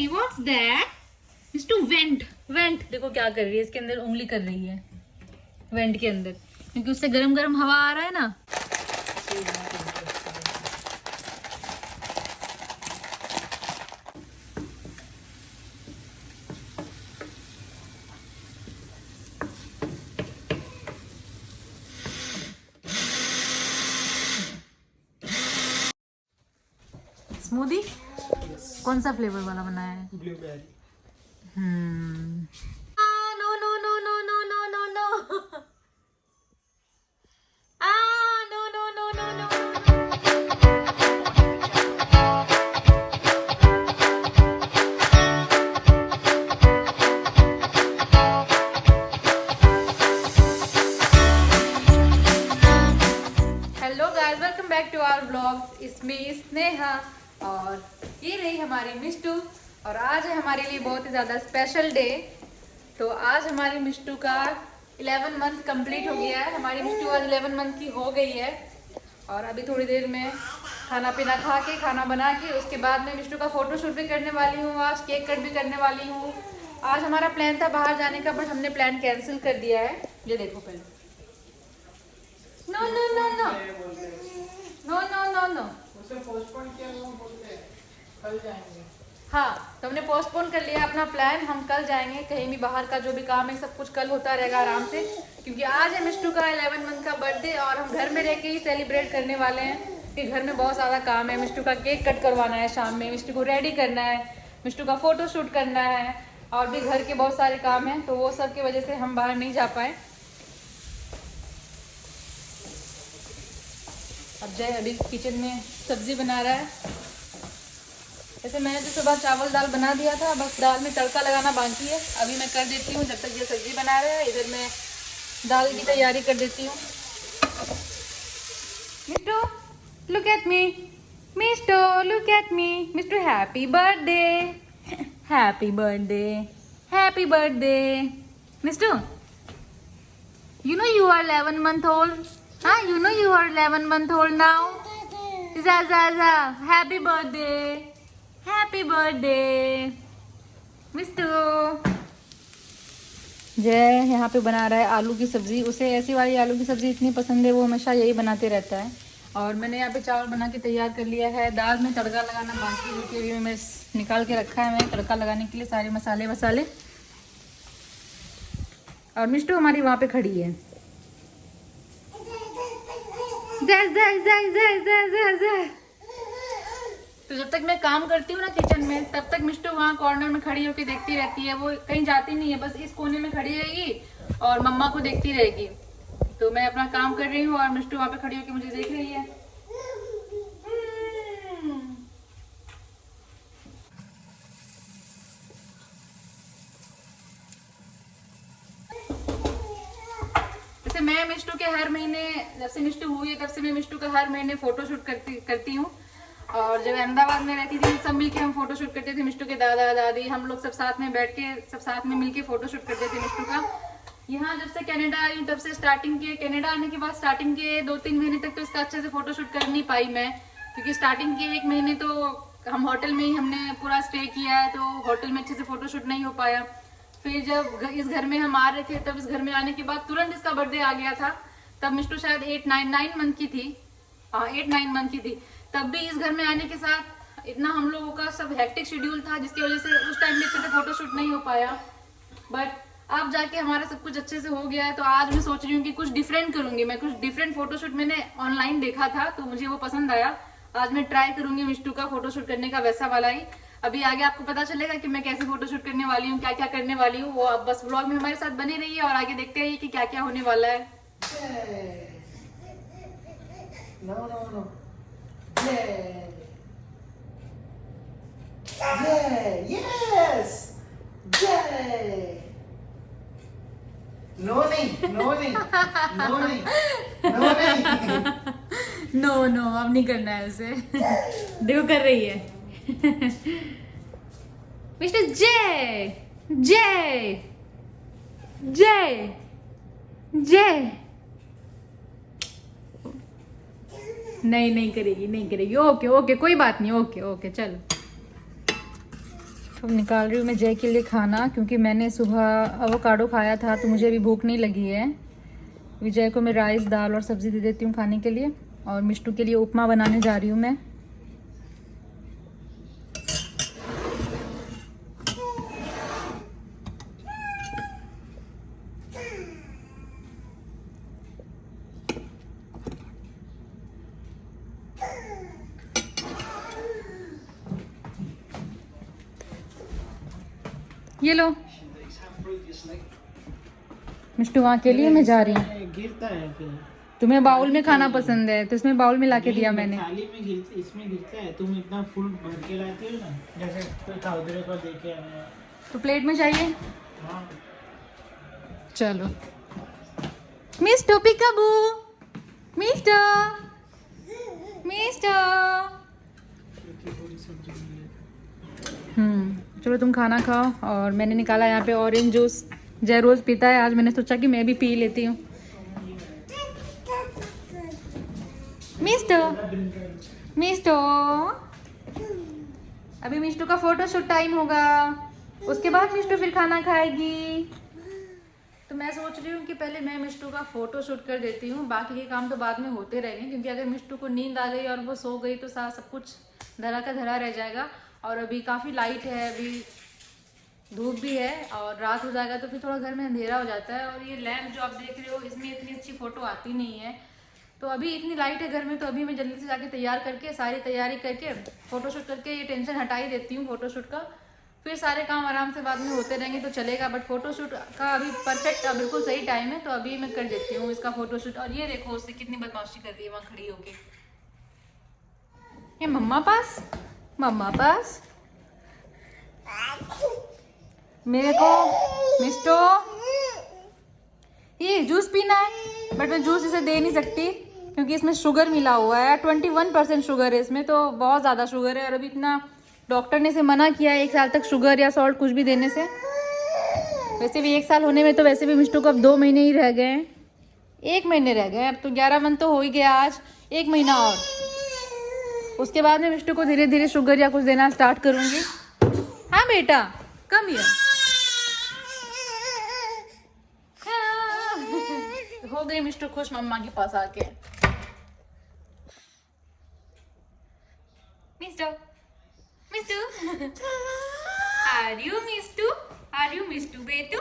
What's that? Mishtu went went, देखो क्या कर रही है, इसके अंदर उंगली कर रही है वेंट के अंदर, क्योंकि उससे गरम गरम हवा आ रहा है ना। स्मूदी कौन सा फ्लेवर वाला बनाया है? Blueberry. No no no no no no no no, no no no no no. Hello guys, welcome back to our blog. इसमें स्नेहा और ये रही हमारी मिष्टू, और आज है हमारे लिए बहुत ही ज़्यादा स्पेशल डे। तो आज हमारी मिष्टू का 11 मंथ कंप्लीट हो गया है। हमारी मिष्टू आज 11 मंथ की हो गई है, और अभी थोड़ी देर में खाना पीना खा के, खाना बना के, उसके बाद में मिष्टू का फोटो शूट भी करने वाली हूँ। आज केक कट भी करने वाली हूँ। आज हमारा प्लान था बाहर जाने का, बट हमने प्लान कैंसिल कर दिया है। ये देखो पहले, no no no no no no no no, उसे पोस्टपोन किया, वो बोलते हैं कल जाएंगे। हाँ, तो हमने पोस्टपोन कर लिया अपना प्लान। हम कल जाएंगे, कहीं भी बाहर का जो भी काम है सब कुछ कल होता रहेगा आराम से, क्योंकि आज है मिष्टू का 11 मंथ का बर्थडे, और हम घर में रह के ही सेलिब्रेट करने वाले हैं, कि घर में बहुत ज़्यादा काम है। मिष्टू का केक कट करवाना है शाम में, मिष्टू को रेडी करना है, मिष्टू का फोटो शूट करना है, और भी घर के बहुत सारे काम हैं, तो वो सब की वजह से हम बाहर नहीं जा पाए। अब जय अभी किचन में सब्जी बना रहा है। वैसे मैंने तो सुबह चावल दाल बना दिया था, बस दाल में तड़का लगाना बाकी है। अभी मैं कर देती हूँ, जब तक ये सब्जी बना रहे हैं इधर मैं दाल की तैयारी कर देती हूँ। Mishtu look at me, Mishtu look at me, Mishtu happy birthday, happy birthday, happy birthday. Mishtu, you know you are 11 month old, huh? You know you are 11 month old now. Za, happy birthday, happy birthday, मिस्टू। जय यहाँ पे बना रहा है आलू की सब्जी। उसे ऐसी वाली आलू की सब्जी इतनी पसंद है, वो हमेशा यही बनाते रहता है। और मैंने यहाँ पे चावल बना के तैयार कर लिया है। दाल में तड़का लगाना बाकी है, जो कि अभी मैं निकाल के रखा है मैं तड़का लगाने के लिए सारे मसाले वसाले। और मिष्टू हमारी वहाँ पे खड़ी है। तो जब तक मैं काम करती हूँ ना किचन में, तब तक मिष्टू वहाँ कॉर्नर में खड़ी होकर देखती रहती है। वो कहीं जाती नहीं है, बस इस कोने में खड़ी रहेगी और मम्मा को देखती रहेगी। तो मैं अपना काम कर रही हूँ और मिष्टू वहाँ पे खड़ी होकर मुझे देख रही है। जैसे मैं मिष्टू के हर महीने, जब से मिष्टू हुई है तब से मैं मिष्टू का हर महीने फोटो शूट करती हूँ। और जब अहमदाबाद में रहती थी सब मिलके हम फोटो शूट करते थे। मिष्टू के दादा दादी हम लोग सब साथ में बैठ के सब साथ में मिलके फोटो शूट करते थे मिष्टू का। यहाँ जब से कनाडा आई हूँ तब से स्टार्टिंग के, कनाडा आने के बाद स्टार्टिंग के 2-3 महीने तक तो इसका अच्छे से फोटो शूट कर नहीं पाई मैं, क्योंकि स्टार्टिंग के 1 महीने तो हम होटल में ही हमने पूरा स्टे किया है, तो होटल में अच्छे से फोटो शूट नहीं हो पाया। फिर जब इस घर में हम आ रहे थे, तब इस घर में आने के बाद तुरंत इसका बर्थडे आ गया था। तब मिष्टू शायद 8-9 मंथ की थी, 8-9 मंथ की थी। तब भी इस घर में आने के साथ इतना हम लोगों का सब हेक्टिक शेड्यूल था, जिसकी वजह से उस टाइम में अच्छे से फोटो शूट नहीं हो पाया। बट अब जाके हमारा सब कुछ अच्छे से हो गया है। तो आज मैं सोच रही हूँ कि कुछ डिफरेंट करूंगी मैं, कुछ डिफरेंट फोटोशूट मैंने ऑनलाइन देखा था तो मुझे वो पसंद आया। आज मैं ट्राई करूंगी मिष्टू का फोटोशूट करने का वैसा वाला ही। अभी आगे आपको पता चलेगा कि मैं कैसे फोटोशूट करने वाली हूँ, क्या क्या करने वाली हूँ। वो आप बस व्लॉग में हमारे साथ बने रहिए और आगे देखते रहिए कि क्या क्या होने वाला है। No, no, no. Yay! Yay! Yes! Yay! No नहीं, no नहीं, no नहीं, no नहीं। नो नो, अब नहीं करना है उसे। देखो कर रही है। मिस्टर जय जय जय जय। नहीं नहीं करेगी, नहीं करेगी। ओके ओके, कोई बात नहीं। ओके ओके चलो। अब निकाल रही हूँ मैं जय के लिए खाना, क्योंकि मैंने सुबह एवोकाडो खाया था तो मुझे अभी भूख नहीं लगी है। विजय को मैं राइस दाल और सब्ज़ी दे देती हूँ खाने के लिए, और मिष्टू के लिए उपमा बनाने जा रही हूँ मैं। ये लो मिष्टू, वहाँ के लिए मैं जा रही हूँ। गिरता है फिर। तुम्हें बाउल में खाना पसंद है तो इसमें बाउल में लाके दिया मैंने। थाली में गिरता, इसमें गिरता है। तुम इतना फुल भर के लाती हो ना, जैसे कोई खाउदरे को देखे आया। तो प्लेट में चाहिए। हाँ। चलो मिस्टू पिकाबू, मिस्टू मिस्टू। चलो तुम खाना खाओ, और मैंने निकाला यहाँ पे ऑरेंज जूस। जय रोज पीता है, आज मैंने सोचा कि मैं भी पी लेती हूँ। मिस्टू मिस्टू, अभी मिष्टू का फोटोशूट टाइम होगा, उसके बाद मिष्टू फिर खाना खाएगी। तो मैं सोच रही हूँ कि पहले मैं मिष्टू का फोटो शूट कर देती हूँ, बाकी के काम तो बाद में होते रहेंगे, क्योंकि अगर मिष्टू को नींद आ गई और वो सो गई तो सारा सब कुछ धरा का धरा रह जाएगा। और अभी काफ़ी लाइट है, अभी धूप भी है, और रात हो जाएगा तो फिर थोड़ा घर में अंधेरा हो जाता है। और ये लैम्प जो आप देख रहे हो इसमें इतनी अच्छी फ़ोटो आती नहीं है, तो अभी इतनी लाइट है घर में, तो अभी मैं जल्दी से जाके तैयार करके सारी तैयारी करके फ़ोटोशूट करके ये टेंशन हटा ही देती हूँ फ़ोटोशूट का। फिर सारे काम आराम से बाद में होते रहेंगे तो चलेगा, बट फोटोशूट का अभी परफेक्ट बिल्कुल सही टाइम है, तो अभी मैं कर देती हूँ इसका फोटोशूट। और ये देखो उससे कितनी बदमाशी कर रही है वहाँ खड़ी होके। ये मम्मा पास, मम्मा पास मेरे को मिस्टो ये जूस पीना है, बट मैं जूस इसे दे नहीं सकती क्योंकि इसमें शुगर मिला हुआ है। 21% शुगर है इसमें, तो बहुत ज़्यादा शुगर है। और अभी इतना डॉक्टर ने इसे मना किया है 1 साल तक शुगर या सॉल्ट कुछ भी देने से। वैसे भी 1 साल होने में तो वैसे भी मिष्टू को अब 2 महीने ही रह गए हैं, 1 महीने रह गए, अब तो 11 मंथ तो हो ही गया आज, 1 महीना और। उसके बाद में मिष्टू को धीरे धीरे शुगर या कुछ देना स्टार्ट करूँगी। हाँ बेटा कम हियर। हो गई मिष्टू खुश मम्मा के पास आके। Mishtu Mishtu are you Mishtu, are you Mishtu बेटू,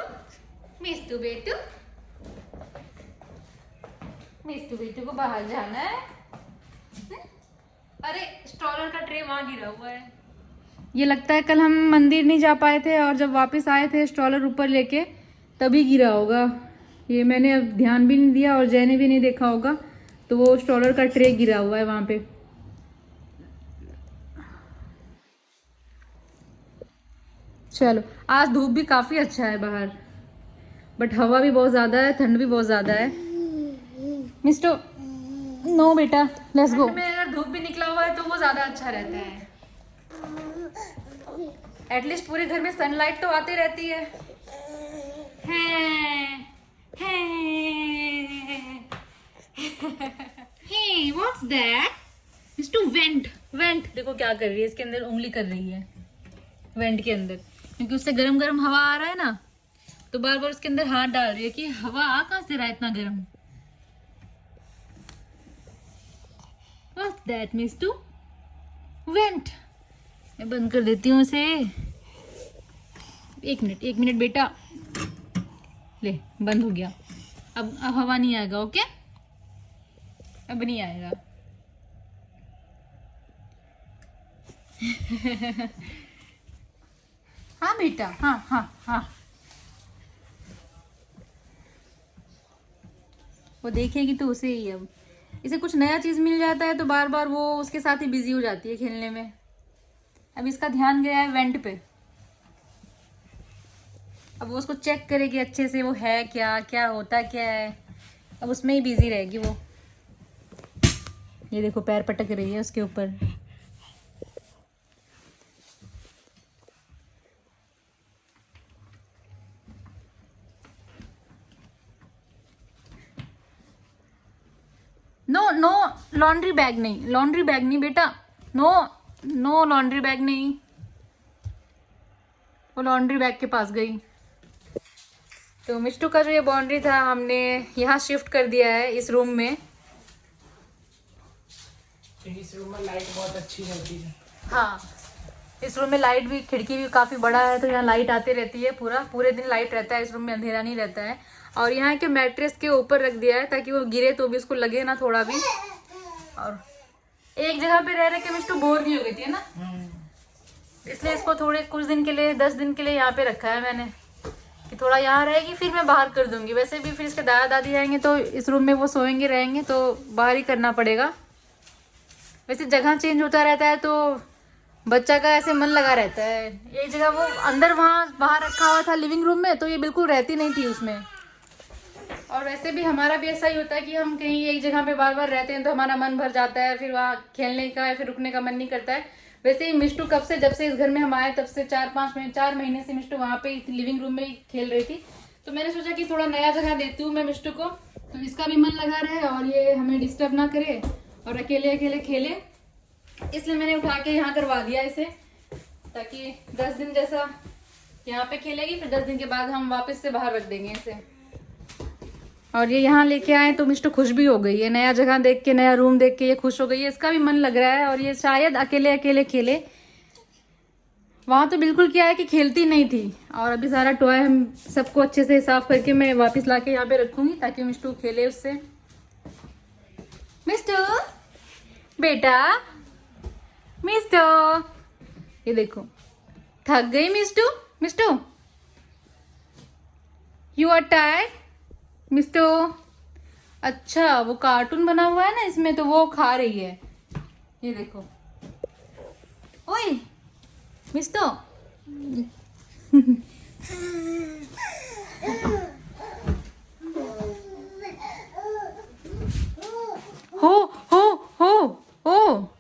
मिष्टू बेटू, मिष्टू बेटू को बाहर जाना है। अरे स्ट्रॉलर का ट्रे वहां गिरा हुआ है। ये लगता है कल हम मंदिर नहीं जा पाए थे और जब वापस आए थे स्ट्रॉलर ऊपर लेके तभी गिरा होगा। ये मैंने अब ध्यान भी नहीं दिया और जय ने भी नहीं देखा होगा, तो वो स्ट्रॉलर का ट्रे गिरा हुआ है वहां पे। चलो आज धूप भी काफी अच्छा है बाहर, बट हवा भी बहुत ज्यादा है, ठंड भी बहुत ज्यादा है। मिस्टो नो बेटा लेट्स गो। में अगर धूप भी निकला हुआ है तो वो ज्यादा अच्छा रहता है, एटलीस्ट पूरे घर में सनलाइट तो आती रहती है। Hey, what's that? Mr. Vent, vent। देखो क्या कर रही है, इसके अंदर उंगली कर रही है वेंट के अंदर, क्योंकि उससे गरम गरम हवा आ रहा है ना, तो बार बार उसके अंदर हाथ डाल रही है कि हवा आ कहाँ से रहा है इतना गरम। What's that, Mr. Vent। मैं बंद कर देती हूँ उसे। 1 मिनट 1 मिनट बेटा, ले बंद हो गया। अब हवा नहीं आएगा, ओके अब नहीं आएगा। हाँ बेटा हाँ हाँ हाँ, वो देखेगी तो उसे ही, अब इसे कुछ नया चीज मिल जाता है तो बार बार वो उसके साथ ही बिजी हो जाती है खेलने में। अब इसका ध्यान गया है वेंट पे, अब वो उसको चेक करेगी अच्छे से वो है क्या, क्या होता क्या है, अब उसमें ही बिजी रहेगी वो। ये देखो पैर पटक रही है उसके ऊपर। नो नो लॉन्ड्री बैग नहीं, लॉन्ड्री बैग नहीं बेटा, नो नो लॉन्ड्री बैग नहीं। वो लॉन्ड्री बैग के पास गई। तो मिष्टू का जो ये बाउंड्री था हमने यहाँ शिफ्ट कर दिया है इस रूम में। इस रूम में लाइट बहुत अच्छी रहती है। हाँ, इस रूम में लाइट भी, खिड़की भी काफ़ी बड़ा है तो यहाँ लाइट आती रहती है, पूरे दिन लाइट रहता है इस रूम में, अंधेरा नहीं रहता है। और यहाँ के मैट्रेस के ऊपर रख दिया है ताकि वो गिरे तो भी उसको लगे ना थोड़ा भी। और एक जगह पे रह रहे के मिष्टू बोर नहीं हो गई थी ना, इसलिए इसको थोड़े कुछ दिन के लिए 10 दिन के लिए यहाँ पे रखा है मैंने कि थोड़ा यहाँ रहेगी, फिर मैं बाहर कर दूंगी। वैसे भी फिर इसके दादा दादी आएंगे तो इस रूम में वो सोएंगे रहेंगे तो बाहर ही करना पड़ेगा। वैसे जगह चेंज होता रहता है तो बच्चा का ऐसे मन लगा रहता है। एक जगह वो अंदर वहाँ बाहर रखा हुआ था लिविंग रूम में तो ये बिल्कुल रहती नहीं थी उसमें। और वैसे भी हमारा भी ऐसा ही होता है कि हम कहीं एक जगह पे बार बार रहते हैं तो हमारा मन भर जाता है, फिर वहाँ खेलने का या फिर रुकने का मन नहीं करता है। वैसे ही मिष्टू कब से, जब से इस घर में हम आए तब से 4 महीने से मिष्टू वहाँ पे लिविंग रूम में ही खेल रही थी। तो मैंने सोचा कि थोड़ा नया जगह देती हूँ मैं मिष्टू को, तो इसका भी मन लगा रहे और ये हमें डिस्टर्ब ना करे और अकेले अकेले खेले, इसलिए मैंने उठा के यहाँ करवा दिया इसे, ताकि 10 दिन जैसा यहाँ पे खेलेगी, फिर 10 दिन के बाद हम वापस से बाहर रख देंगे इसे। और ये यहाँ लेके आए तो मिष्टू खुश भी हो गई है, नया जगह देख के, नया रूम देख के ये खुश हो गई है, इसका भी मन लग रहा है और ये शायद अकेले अकेले खेले। वहाँ तो बिल्कुल क्या है कि खेलती नहीं थी। और अभी सारा टॉय हम सबको अच्छे से साफ करके मैं वापस ला के यहाँ पे रखूंगी ताकि मिष्टू खेले उससे। मिष्टू बेटा, मिष्टू ये देखो थक गई Mishtu. Mishtu you are tired Mishtu. अच्छा, वो कार्टून बना हुआ है ना इसमें तो वो खा रही है, ये देखो। ओए मिष्टू हो हो हो हो।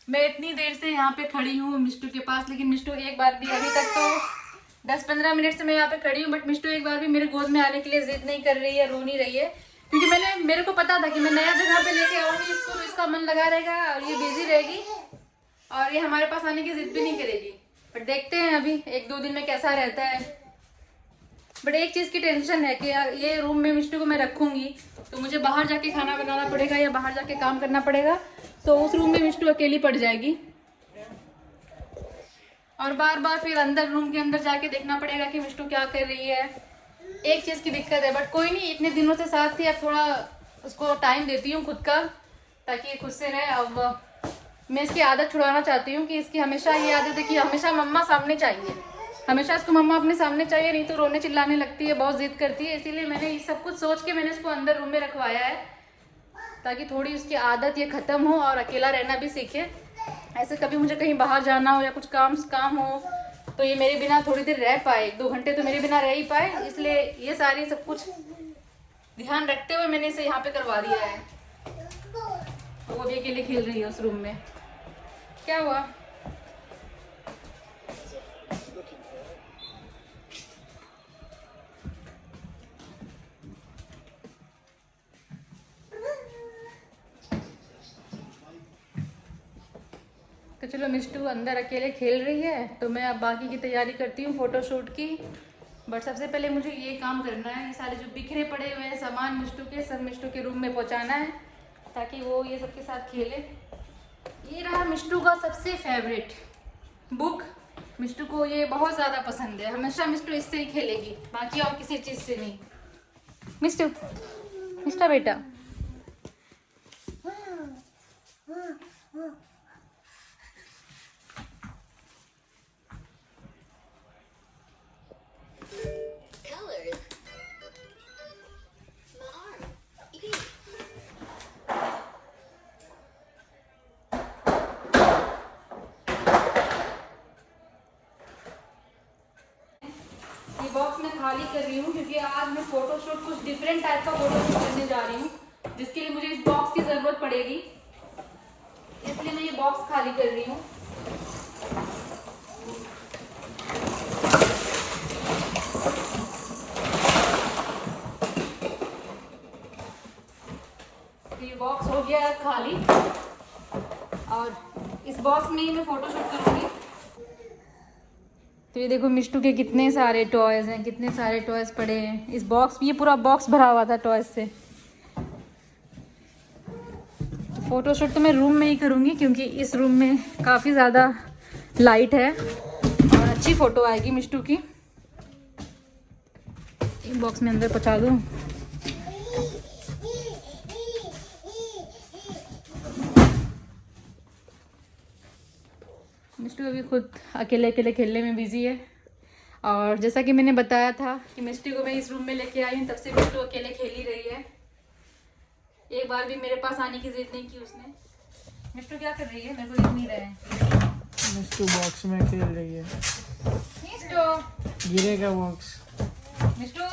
मैं इतनी देर से यहाँ पे खड़ी हूँ मिष्टू के पास, लेकिन मिष्टू एक बार भी, अभी तक तो 10-15 मिनट से मैं यहाँ पे खड़ी हूँ, बट मिष्टू एक बार भी मेरे गोद में आने के लिए जिद नहीं कर रही है, रो नहीं रही है। क्योंकि मेरे को पता था कि मैं नया जगह पे लेके आऊंगी इसको तो इसका मन लगा रहेगा और ये बिजी रहेगी और ये हमारे पास आने की जिद भी नहीं करेगी। बट देखते हैं अभी 1-2 दिन में कैसा रहता है। बट एक चीज़ की टेंशन है कि ये रूम में मिष्टू को मैं रखूंगी तो मुझे बाहर जाके खाना बनाना पड़ेगा या बाहर जाके काम करना पड़ेगा, तो उस रूम में मिष्टू अकेली पड़ जाएगी और बार बार फिर अंदर रूम के अंदर जाके देखना पड़ेगा कि मिष्टू क्या कर रही है। एक चीज़ की दिक्कत है, बट कोई नहीं, इतने दिनों से साथ थी, अब थोड़ा उसको टाइम देती हूँ खुद का ताकि ये खुद से रहे। अब मैं इसकी आदत छुड़ाना चाहती हूँ कि इसकी हमेशा ये आदत है कि हमेशा मम्मा सामने चाहिए, हमेशा इसको मम्मा अपने सामने चाहिए, नहीं तो रोने चिल्लाने लगती है, बहुत जिद करती है। इसीलिए मैंने ये सब कुछ सोच के मैंने इसको अंदर रूम में रखवाया है ताकि थोड़ी उसकी आदत ये ख़त्म हो और अकेला रहना भी सीखे। ऐसे कभी मुझे कहीं बाहर जाना हो या कुछ काम हो तो ये मेरे बिना थोड़ी देर रह पाए, 1-2 घंटे तो मेरे बिना रह ही पाए, इसलिए ये सारी सब कुछ ध्यान रखते हुए मैंने इसे यहाँ पे करवा दिया है। वो भी अकेले खेल रही है उस रूम में। क्या हुआ? तो चलो मिष्टू अंदर अकेले खेल रही है तो मैं अब बाकी की तैयारी करती हूँ फोटोशूट की। बट सबसे पहले मुझे ये काम करना है, ये सारे जो बिखरे पड़े हुए हैं सामान मिष्टू के, सब मिष्टू के रूम में पहुँचाना है ताकि वो ये सबके साथ खेले। ये रहा मिष्टू का सबसे फेवरेट बुक, मिष्टू को ये बहुत ज़्यादा पसंद है, हमेशा मिष्टू इससे ही खेलेगी, बाकी और किसी चीज़ से नहीं। मिष्टू, मिष्टा बेटा, बॉक्स में खाली कर रही हूँ क्योंकि आज मैं फोटोशूट कुछ डिफरेंट टाइप का फोटोशूट करने जा रही हूँ, जिसके लिए मुझे इस बॉक्स की ज़रूरत पड़ेगी, इसलिए मैं ये बॉक्स खाली कर रही हूँ। तो ये बॉक्स हो गया खाली और इस बॉक्स में ही मैं फोटो शूट करूँगी। तो ये देखो मिष्टू के कितने सारे टॉयज हैं, कितने सारे टॉयज पड़े हैं इस बॉक्स, ये पूरा बॉक्स भरा हुआ था टॉयज से। फोटो शूट तो मैं रूम में ही करूँगी क्योंकि इस रूम में काफ़ी ज़्यादा लाइट है और अच्छी फ़ोटो आएगी मिष्टू की। एक बॉक्स में अंदर पहुँचा दूँ। मिष्टू अभी खुद अकेले अकेले खेलने में बिजी है और जैसा कि मैंने बताया था कि मिष्टू को मैं इस रूम में लेके आई हूँ, तब से मिष्टू अकेले खेल ही रही है। एक बार भी मेरे पास आने की जिद नहीं की उसने। मिष्टू क्या कर रही है, मेरे को दिख नहीं रहा है। मिष्टू बॉक्स में खेल रही है। मिष्टू गिरेगा बॉक्स। मिष्टू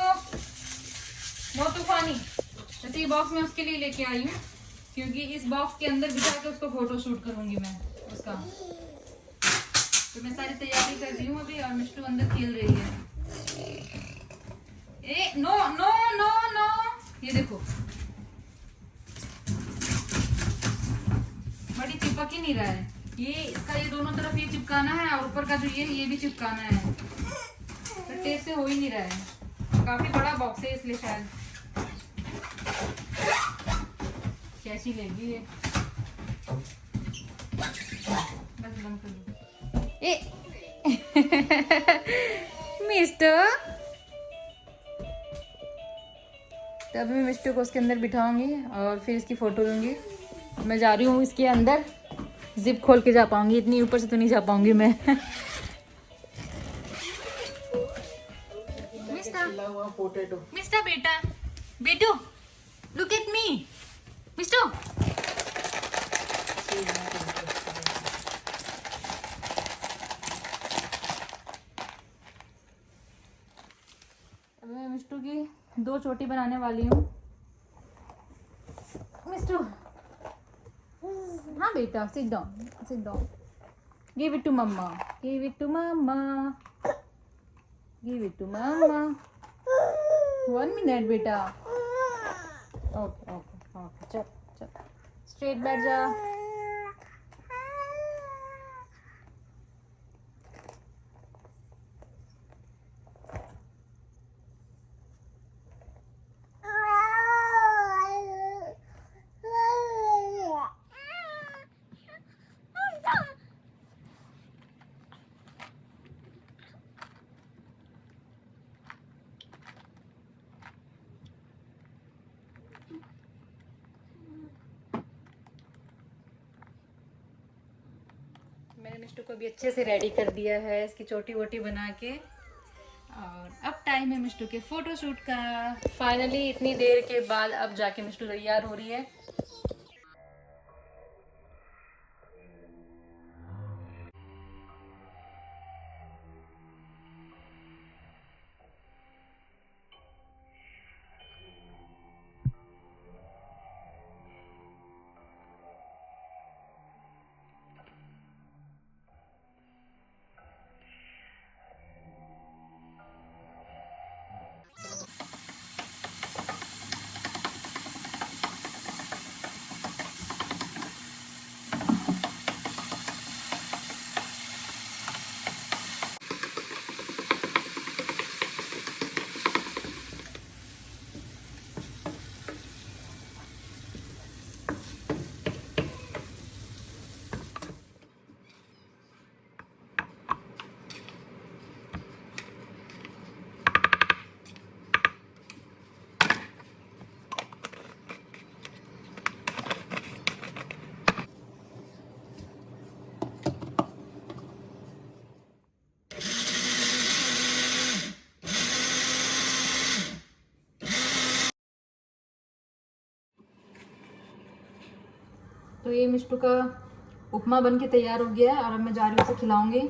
नो तूफानी। जैसे ये बॉक्स मैं उसके लिए लेके आई हूँ क्योंकि इस बॉक्स के अंदर बिठा के उसको फोटो शूट करूंगी मैं उसका। तो मैं सारी तैयारी कर रही हूँ अभी और मिष्टू अंदर खेल रही है। ए नो नो नो नो, ये देखो बड़ी चिपक ही नहीं रहा है। ये इसका ये दोनों तरफ ये चिपकाना है और ऊपर का जो ये भी चिपकाना है, तो टेप से हो ही नहीं रहा है। काफी बड़ा बॉक्स है इसलिए शायद कैसी लेगी ये। बस बंद कर दो। ए मिस्टर, तो अभी मैं मिस्टर को उसके अंदर बिठाऊंगी और फिर इसकी फोटो लूंगी। मैं जा रही हूँ इसके अंदर, जिप खोल के जा पाऊंगी, इतनी ऊपर से तो नहीं जा पाऊंगी मैं। पोटैटो। मिस्टर बेटा, बेटू लुक एट मी मिस्टर। अब मैं मिस्टू की 2 चोटी बनाने वाली हूँ। मिस्टू हाँ बेटा, sit down sit down. Give it to mamma, give it to mamma, give it to mamma. 1 minute बेटा। ओके ओके ओके, चल चल स्ट्रेट बैठ जा। मैंने मिष्टू को भी अच्छे से रेडी कर दिया है इसकी चोटी वोटी बना के, और अब टाइम है मिष्टू के फोटो शूट का। फाइनली इतनी देर के बाद अब जाके मिष्टू तैयार हो रही है। तो ये मिष्टू का उपमा बन के तैयार हो गया है और अब मैं जा रही हूँ उसे खिलाऊंगी।